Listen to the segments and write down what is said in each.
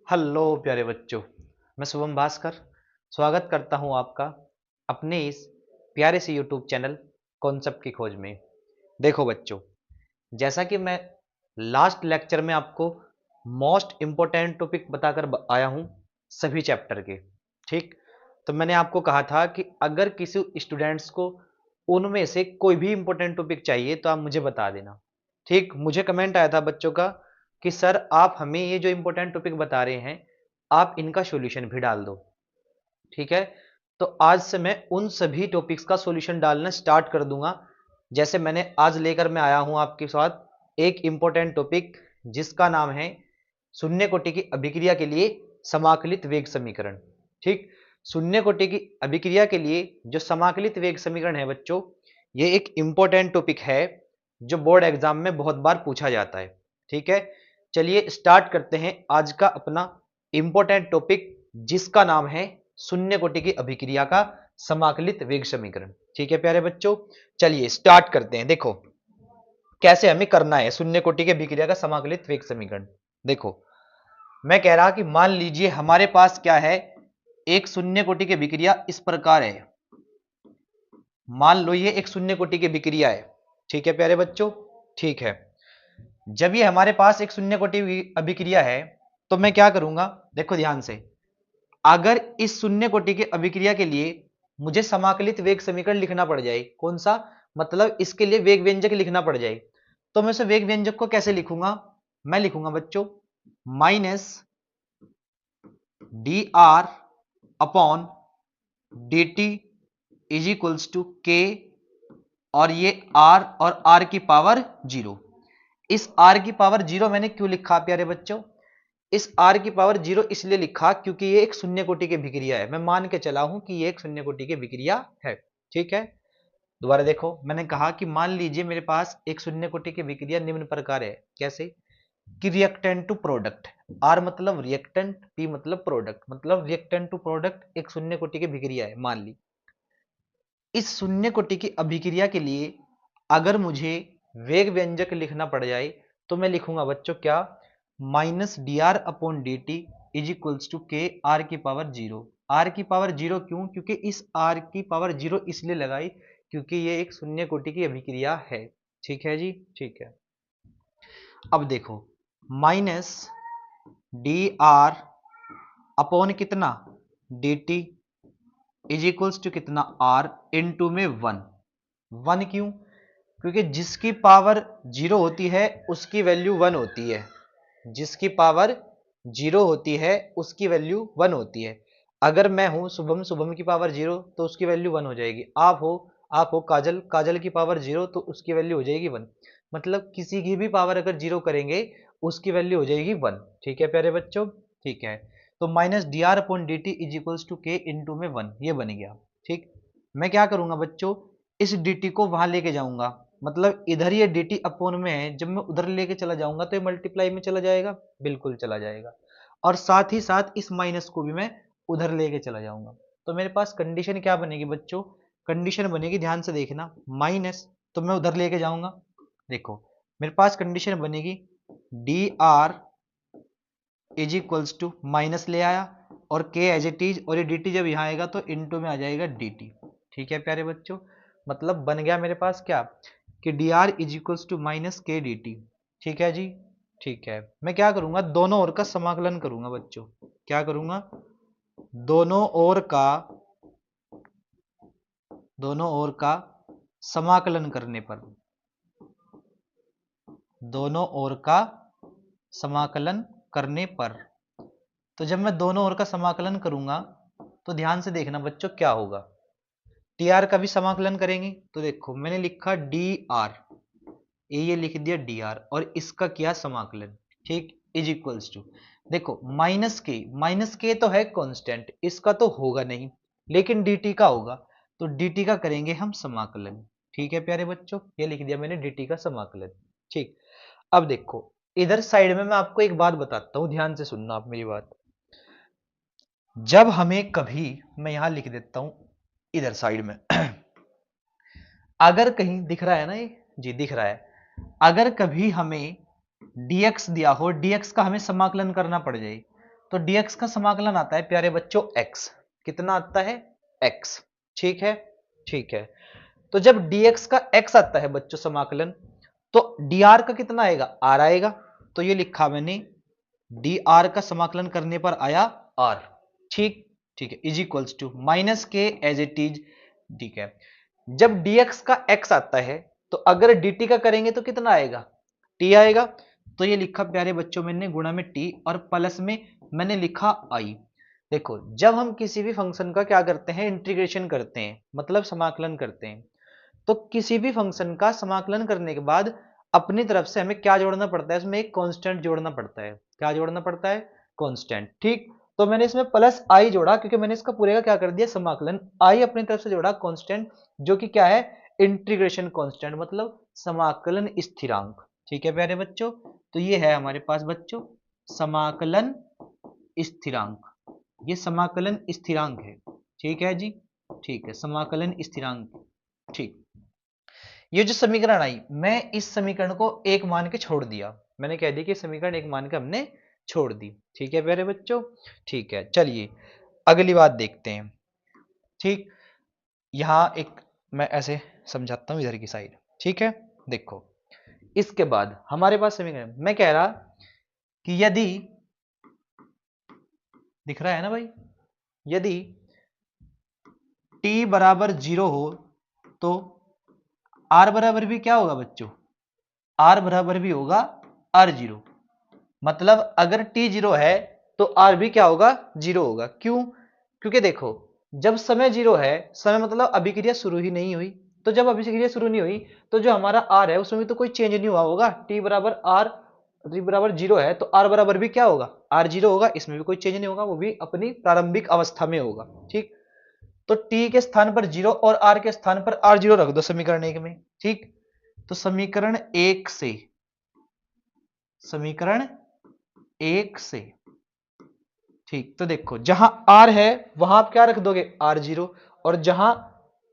Hello प्यारे बच्चों। मैं शुभम भास्कर स्वागत करता हूं आपका अपने इस प्यारे से यूट्यूब चैनल कॉन्सेप्ट की खोज में। देखो बच्चों, जैसा कि मैं लास्ट लेक्चर में आपको मोस्ट इंपॉर्टेंट टॉपिक बताकर आया हूं सभी चैप्टर के। ठीक, तो मैंने आपको कहा था कि अगर किसी स्टूडेंट्स को उनमें से कोई भी इंपॉर्टेंट टॉपिक चाहिए तो आप मुझे बता देना। ठीक, मुझे कमेंट आया था बच्चों का कि सर आप हमें ये जो इंपॉर्टेंट टॉपिक बता रहे हैं आप इनका सॉल्यूशन भी डाल दो। ठीक है, तो आज से मैं उन सभी टॉपिक्स का सॉल्यूशन डालना स्टार्ट कर दूंगा। जैसे मैंने आज लेकर मैं आया हूं आपके साथ एक इंपॉर्टेंट टॉपिक जिसका नाम है शून्य कोटि की अभिक्रिया के लिए समाकलित वेग समीकरण। ठीक, शून्य कोटि की अभिक्रिया के लिए जो समाकलित वेग समीकरण है बच्चों, ये एक इंपॉर्टेंट टॉपिक है जो बोर्ड एग्जाम में बहुत बार पूछा जाता है। ठीक है, चलिए स्टार्ट करते हैं आज का अपना इंपॉर्टेंट टॉपिक जिसका नाम है शून्य कोटि की अभिक्रिया का समाकलित वेग समीकरण। ठीक है प्यारे बच्चों, चलिए स्टार्ट करते हैं। देखो कैसे हमें करना है शून्य कोटि की अभिक्रिया का समाकलित वेग समीकरण। देखो, मैं कह रहा कि मान लीजिए हमारे पास क्या है, एक शून्य कोटि की अभिक्रिया इस प्रकार है। मान लो ये एक शून्य कोटि की अभिक्रिया है। ठीक है प्यारे बच्चों, ठीक है। जब ये हमारे पास एक शून्य कोटि अभिक्रिया है तो मैं क्या करूंगा, देखो ध्यान से। अगर इस शून्य कोटि की अभिक्रिया के लिए मुझे समाकलित वेग समीकरण लिखना पड़ जाए, कौन सा, मतलब इसके लिए वेग व्यंजक लिखना पड़ जाए, तो मैं उसे वेग व्यंजक को कैसे लिखूंगा, मैं लिखूंगा बच्चों minus D R upon D T is equals to K, और ये r और r की पावर जीरो। इस r की पावर जीरो मैंने क्यों लिखा प्यारे बच्चों, इस r की पावर जीरो इसलिए लिखा क्योंकि ये एक शून्य कोटि की विक्रिया है। मैं मान के चला हूं कि ये एक शून्य कोटि की विक्रिया है। ठीक है, दोबारा देखो, मैंने कहा कि मान लीजिए मेरे पास एक शून्य कोटि की विक्रिया निम्न प्रकार है। कैसे कि रिएक्टेंट टू प्रोडक्ट, r मतलब रिएक्टेंट, p मतलब प्रोडक्ट, मतलब रिएक्टेंट टू प्रोडक्ट एक शून्य कोटि की विक्रिया है। मान ली इस शून्य कोटि की अभिक्रिया के लिए अगर मुझे वेग व्यंजक लिखना पड़ जाए तो मैं लिखूंगा बच्चों क्या, minus D R upon D T is equals to K R की पावर जीरो। आर की पावर जीरो क्यों, क्योंकि इस आर की पावर जीरो इसलिए लगाई क्योंकि ये एक शून्य कोटि की अभिक्रिया है। ठीक है जी, ठीक है। अब देखो माइनस डी आर अपॉन कितना D T is equals to कितना आर इनटू में वन। वन क्यों, क्योंकि जिसकी पावर जीरो होती है उसकी वैल्यू वन होती है। जिसकी पावर जीरो होती है उसकी वैल्यू वन होती है। अगर मैं हूं शुभम, शुभम की पावर जीरो तो उसकी वैल्यू वन हो जाएगी। आप हो काजल, काजल की पावर जीरो तो उसकी वैल्यू हो जाएगी वन। मतलब किसी की भी पावर अगर जीरो करेंगे उसकी वैल्यू हो जाएगी वन। ठीक है प्यारे बच्चों, ठीक है। तो minus D R upon D T is equals to K into में वन, ये बन गया। ठीक, मैं क्या करूंगा बच्चों, इस dt को वहां लेके जाऊंगा, मतलब इधर ये dt अपोन में है, जब मैं उधर लेके चला जाऊंगा तो ये मल्टीप्लाई में चला जाएगा, बिल्कुल चला जाएगा। और साथ ही साथ इस माइनस को भी मैं उधर लेके चला जाऊंगा। तो मेरे पास कंडीशन क्या बनेगी बच्चों, कंडीशन बनेगी, ध्यान से देखना, माइनस तो मैं उधर लेके जाऊंगा। देखो मेरे पास कंडीशन बनेगी D R is equals to minus ले आया और के एज इट इज, और ये dt जब यहाँ आएगा तो इनटू में आ जाएगा dt। ठीक है प्यारे बच्चों, मतलब बन गया मेरे पास क्या कि D R is equals to minus K D T. ठीक है जी, ठीक है। मैं क्या करूंगा, दोनों ओर का समाकलन करूंगा बच्चों। क्या करूंगा, दोनों ओर का, दोनों ओर का समाकलन करने पर, दोनों ओर का समाकलन करने पर, तो जब मैं दोनों ओर का समाकलन करूंगा तो ध्यान से देखना बच्चों क्या होगा, टी आर का भी समाकलन करेंगे। तो देखो मैंने लिखा डी आर, ये लिख दिया डी आर और इसका किया समाकलन। ठीक, इज इक्वल्स टू, देखो माइनस के तो है कांस्टेंट, इसका तो होगा नहीं, लेकिन dt का होगा, तो dt का करेंगे हम समाकलन। ठीक है प्यारे बच्चों, ये लिख दिया मैंने dt का समाकलन। ठीक, अब देखो इधर साइड में मैं आपको एक बात बताता हूं, ध्यान से सुनना आप मेरी बात। जब हमें कभी, मैं यहां लिख देता हूं इधर साइड में अगर कहीं दिख रहा है ना ये, जी दिख रहा है, अगर कभी हमें dx दिया हो, dx का हमें समाकलन करना पड़ जाए, तो dx का समाकलन आता है प्यारे बच्चों x। कितना आता है? x। ठीक है, ठीक है। तो जब dx का x आता है बच्चों समाकलन, तो dr का कितना आएगा? r आएगा। तो ये लिखा मैंने dr का समाकलन करने पर आया r। ठीक, ठीक है, इज इक्वल्स टू माइनस के एज इट इज। ठीक है, जब dx का x आता है तो अगर dt का करेंगे तो कितना आएगा? t आएगा। तो ये लिखा प्यारे बच्चों मैंने गुणा में t और प्लस में मैंने लिखा i। देखो, जब हम किसी भी फंक्शन का क्या करते हैं? इंटीग्रेशन करते हैं, मतलब समाकलन करते हैं। तो किसी भी फंक्शन का समाकलन करने के बाद अपनी तरफ से हमें क्या जोड़ना पड़ता है? इसमें एक कांस्टेंट जोड़ना पड़ता है। क्या जोड़ना पड़ता है? कांस्टेंट। ठीक, तो मैंने इसमें प्लस आई जोड़ा क्योंकि मैंने इसका पूरे का क्या कर दिया? समाकलन। आई अपनी तरफ से जोड़ा कांस्टेंट, जो कि क्या है? इंटीग्रेशन कांस्टेंट, मतलब समाकलन स्थिरांक। ठीक है प्यारे बच्चों, तो ये है हमारे पास बच्चों समाकलन स्थिरांक। ये समाकलन स्थिरांक है। ठीक है जी, ठीक है, समाकलन स्थिरांक। ठीक, ये जो समीकरण आई, मैं इस समीकरण को एक मान के छोड़ दिया। मैंने कह दिया कि समीकरण एक मान के हमने छोड़ दी। ठीक है प्यारे बच्चों, ठीक है। चलिए अगली बात देखते हैं। ठीक, यहां एक मैं ऐसे समझाता हूं इधर की साइड। ठीक है, देखो, इसके बाद हमारे पास समीकरण, मैं कह रहा कि यदि, दिख रहा है ना भाई, यदि t बराबर 0 हो तो r बराबर भी क्या होगा बच्चों? r बराबर भी होगा r0। मतलब अगर t 0 है तो r भी क्या होगा? 0 होगा। क्यों? क्योंकि देखो, जब समय 0 है, समय मतलब अभिक्रिया शुरू ही नहीं हुई, तो जब अभिक्रिया शुरू नहीं हुई तो जो हमारा r है उसमें भी तो कोई चेंज नहीं हुआ होगा। t बराबर r, t बराबर 0 है तो r बराबर भी क्या होगा? r0 होगा। इसमें भी कोई चेंज नहीं होगा, वो भी अपनी प्रारंभिक अवस्था में होगा। ठीक, तो t के स्थान पर 0 और r के स्थान पर r0 रख दो समीकरण एक में। ठीक, तो समीकरण एक से, समीकरण एक से, ठीक, तो देखो, जहां r है वहां आप क्या रख दोगे? r0, और जहां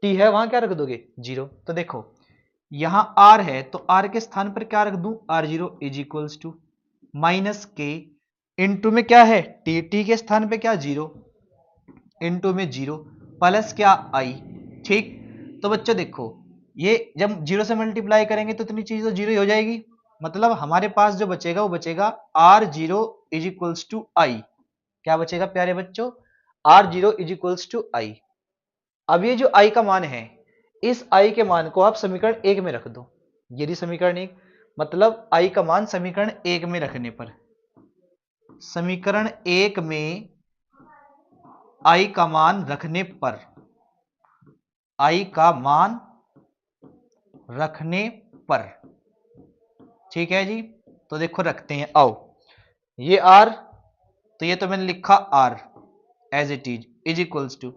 t है वहां क्या रख दोगे? 0। तो देखो, यहां r है तो r के स्थान पर क्या रख दूं? r0 is equals to minus K into में क्या है? t के स्थान पे क्या? 0, इंटू में 0 प्लस क्या? i। ठीक, तो बच्चों देखो, ये जब 0 से मल्टीप्लाई करेंगे तो इतनी चीज तो 0 ही हो जाएगी। मतलब हमारे पास जो बचेगा वो बचेगा r0 is equals to i। क्या बचेगा प्यारे बच्चों? r0 is equals to i। अब ये जो i का मान है, इस i के मान को आप समीकरण एक में रख दो। यदि समीकरण एक, मतलब i का मान समीकरण एक में रखने पर, समीकरण एक में i का मान रखने पर, i का मान रखने पर, ठीक है जी, तो देखो रखते हैं। आओ, ये r, तो ये तो मैंने लिखा r as it is equals to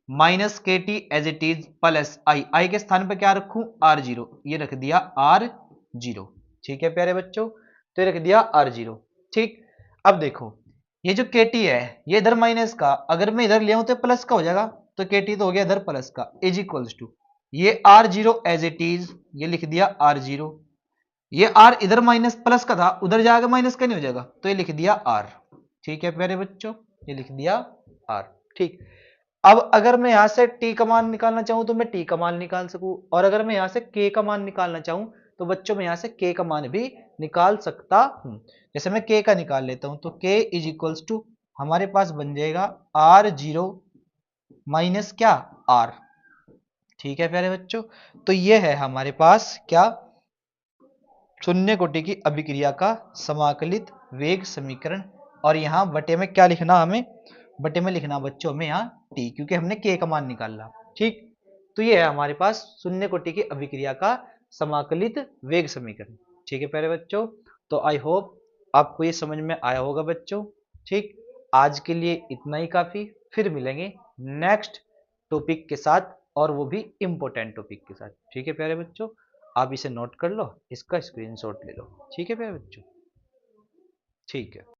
minus k t as it is plus I के स्थान पर क्या रखूं? r0, ये रख दिया r0। ठीक है प्यारे बच्चों, तो ये रख दिया r0। ठीक, अब देखो, ये जो के टी है ये इधर माइनस का, अगर मैं इधर ले आऊं तो प्लस का हो जाएगा, तो के टी तो हो गया इधर प्लस का, इज इक्वल्स टू ये r0 एज इट इज, ये लिख दिया r0। ये r इधर माइनस प्लस का था, उधर जाकर माइनस का नहीं हो जाएगा, तो ये लिख दिया r। ठीक है प्यारे बच्चों, ये लिख दिया r। ठीक, अब अगर मैं यहां से t का मान निकालना चाहूं तो मैं t का मान निकाल सकूं, और अगर मैं यहां से k का मान निकालना चाहूं तो बच्चों मैं यहां से k का मान भी निकाल सकता हूं। जैसे मैं k का निकाल लेता हूं तो k इज इक्वल्स टू हमारे पास बन जाएगा r0 माइनस क्या? r। ठीक है प्यारे बच्चों, तो ये है हमारे पास क्या? शून्य कोटि की अभिक्रिया का समाकलित वेग समीकरण। और यहां बटे में क्या लिखना? हमें बटे में लिखना बच्चों में यहां t, क्योंकि हमने k का मान निकाला। ठीक, तो ये है हमारे पास शून्य कोटि की अभिक्रिया का समाकलित वेग समीकरण। ठीक है प्यारे बच्चों, तो आई होप आपको ये समझ में आया होगा बच्चों। ठीक, आज के लिए इतना ही काफी, फिर मिलेंगे नेक्स्ट टॉपिक के साथ, और वो भी इंपॉर्टेंट टॉपिक के साथ। ठीक है प्यारे बच्चों, आप इसे नोट कर लो, इसका स्क्रीनशॉट ले लो। ठीक है प्यारे बच्चों, ठीक है।